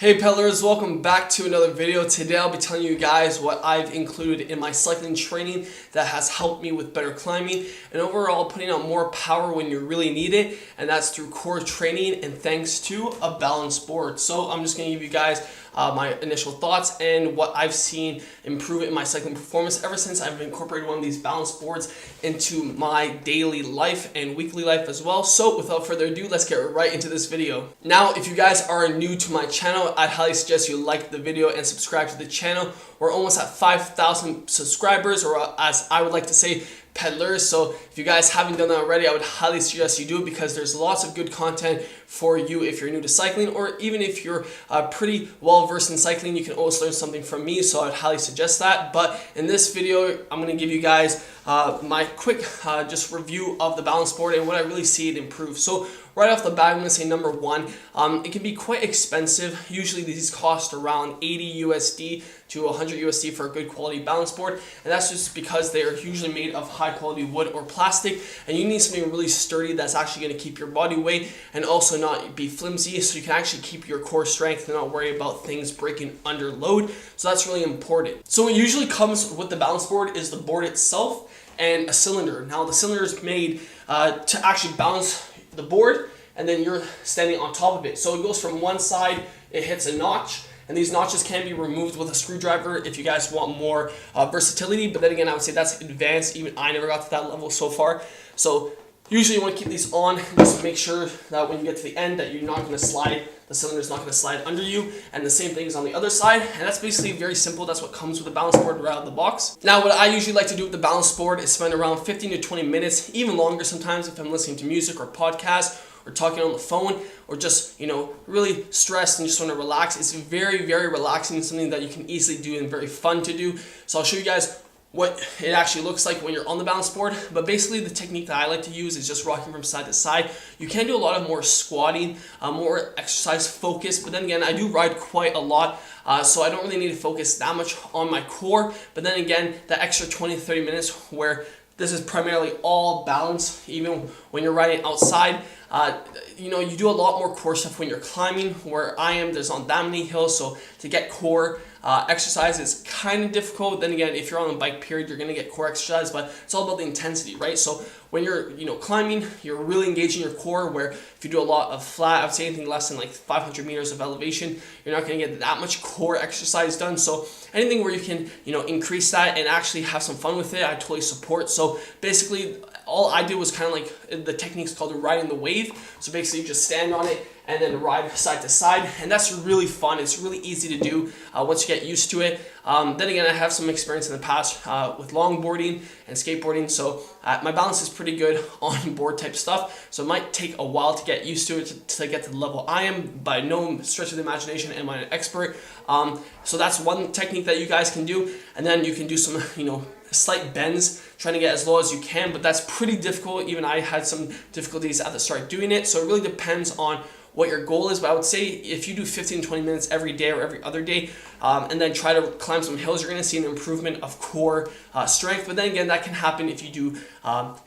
Hey pedalers, welcome back to another video. Today I'll be telling you guys what I've included in my cycling training that has helped me with better climbing and overall putting out more power when you really need it, and that's through core training and thanks to a balanced board. So I'm just going to give you guys my initial thoughts and what I've seen improve in my cycling performance ever since I've incorporated one of these balanced boards into my daily life and weekly life as well. So without further ado, let's get right into this video. Now, if you guys are new to my channel, I'd highly suggest you like the video and subscribe to the channel. We're almost at 5,000 subscribers, or as I would like to say, pedalers. So if you guys haven't done that already, I would highly suggest you do it because there's lots of good content for you if you're new to cycling, or even if you're pretty well versed in cycling, you can always learn something from me. So I'd highly suggest that. But in this video, I'm going to give you guys my quick just review of the balance board and what I really see it improve. So right off the bat, I'm going to say number one, it can be quite expensive. Usually these cost around 80 USD to 100 USD for a good quality balance board, and that's just because they are usually made of high quality wood or plastic, and you need something really sturdy that's actually going to keep your body weight and also not be flimsy, so you can actually keep your core strength and not worry about things breaking under load. So that's really important. So what usually comes with the balance board is the board itself and a cylinder. Now the cylinder is made to actually balance the board, and then you're standing on top of it. So it goes from one side, it hits a notch, and these notches can be removed with a screwdriver if you guys want more versatility. But then again, I would say that's advanced. Even I never got to that level so far. So usually you want to keep these on just to make sure that when you get to the end that you're not going to slide, the cylinder is not going to slide under you, and the same thing is on the other side. And that's basically very simple. That's what comes with the balance board right out of the box. Now what I usually like to do with the balance board is spend around 15 to 20 minutes, even longer sometimes if I'm listening to music or podcasts or talking on the phone, or just, really stressed and just want to relax. It's very, very relaxing, something that you can easily do and very fun to do. So I'll show you guys what it actually looks like when you're on the balance board. But basically the technique that I like to use is just rocking from side to side. You can do a lot of more squatting, more exercise focus, but then again, I do ride quite a lot, so I don't really need to focus that much on my core. But then again, the extra 20 to 30 minutes where this is primarily all balance, even when you're riding outside. You do a lot more core stuff when you're climbing. Where I am, there's not that many hills, so to get core exercise is kind of difficult. Then again, if you're on a bike period, you're going to get core exercise, but it's all about the intensity, right? So when you're climbing, you're really engaging your core, where if you do a lot of flat, I would say anything less than like 500 meters of elevation, you're not going to get that much core exercise done. So anything where you can increase that and actually have some fun with it, I totally support. So basically all I did was kind of like, the technique's called riding the wave. So basically you just stand on it and then ride side to side, and that's really fun. It's really easy to do once you get used to it. Then again, I have some experience in the past with longboarding and skateboarding, so my balance is pretty good on board type stuff. So it might take a while to get used to it, to get to the level I am. By no stretch of the imagination am I an expert. So that's one technique that you guys can do, and then you can do some slight bends, trying to get as low as you can, but that's pretty difficult. Even I had some difficulties at the start doing it, so it really depends on what your goal is. But I would say if you do 15 to 20 minutes every day or every other day, and then try to climb some hills, you're going to see an improvement of core strength. But then again, that can happen if you do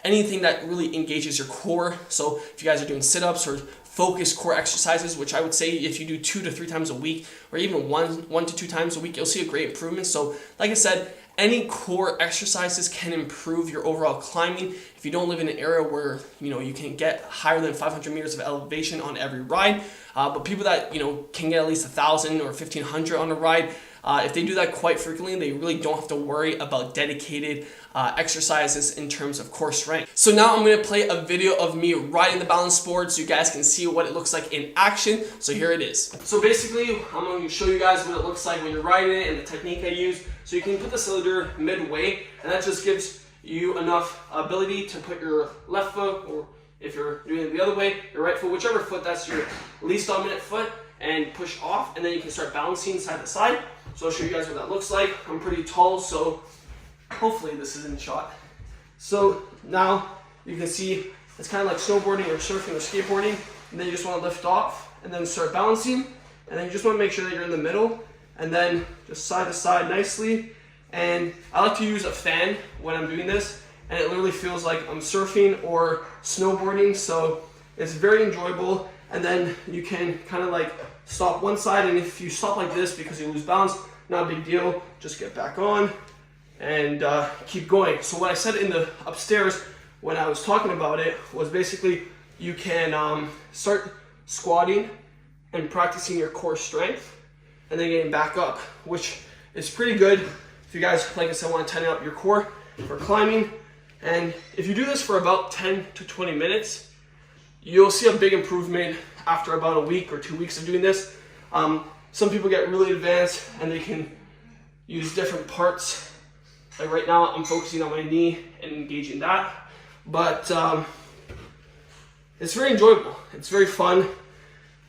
anything that really engages your core. So if you guys are doing sit-ups or focused core exercises, which I would say if you do 2 to 3 times a week, or even one to 2 times a week, you'll see a great improvement. So like I said, any core exercises can improve your overall climbing. If you don't live in an area where you can get higher than 500 meters of elevation on every ride, but people that can get at least 1,000 or 1,500 on a ride, if they do that quite frequently, they really don't have to worry about dedicated exercises in terms of core strength. So now I'm going to play a video of me riding the balance board so you guys can see what it looks like in action. So here it is. So basically, I'm going to show you guys what it looks like when you're riding it and the technique I use. So you can put the cylinder midway, and that just gives you enough ability to put your left foot, or if you're doing it the other way, your right foot, whichever foot that's your least dominant foot, and push off, and then you can start balancing side to side. So I'll show you guys what that looks like. I'm pretty tall, so hopefully this is in shot. So now you can see it's kind of like snowboarding or surfing or skateboarding, and then you just want to lift off and then start balancing, and then you just want to make sure that you're in the middle, and then just side to side nicely. And I like to use a fan when I'm doing this, and it literally feels like I'm surfing or snowboarding, so it's very enjoyable. And then you can kind of like stop one side, and if you stop like this because you lose balance, not a big deal. Just get back on and keep going. So what I said in the upstairs when I was talking about it was basically you can start squatting and practicing your core strength and then getting back up, which is pretty good if you guys, like I said, want to tighten up your core for climbing. And if you do this for about 10 to 20 minutes, you'll see a big improvement after about a week or 2 weeks of doing this. Some people get really advanced and they can use different parts. Like right now, I'm focusing on my knee and engaging that. But it's very enjoyable. It's very fun.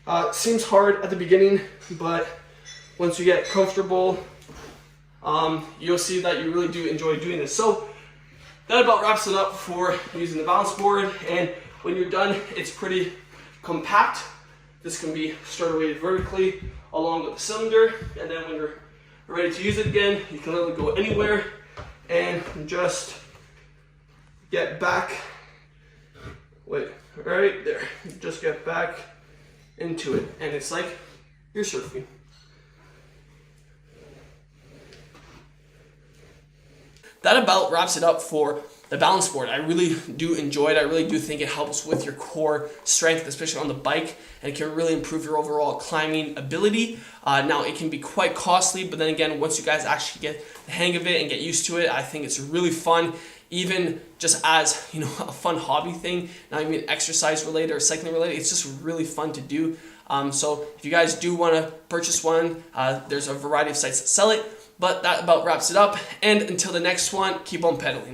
It seems hard at the beginning, but once you get comfortable, you'll see that you really do enjoy doing this. So that about wraps it up for using the balance board. And when you're done, it's pretty compact. This can be stored away vertically along with the cylinder. And then when you're ready to use it again, you can literally go anywhere and just get back. Wait, right there. Just get back into it. And it's like you're surfing. That about wraps it up for the balance board. I really do enjoy it. I really do think it helps with your core strength, especially on the bike, and it can really improve your overall climbing ability. Now, it can be quite costly, but then again, once you guys actually get the hang of it and get used to it, I think it's really fun, even just as, you know, a fun hobby thing, not even exercise related or cycling related. It's just really fun to do. So if you guys do want to purchase one, there's a variety of sites that sell it. But that about wraps it up. And until the next one, keep on pedaling.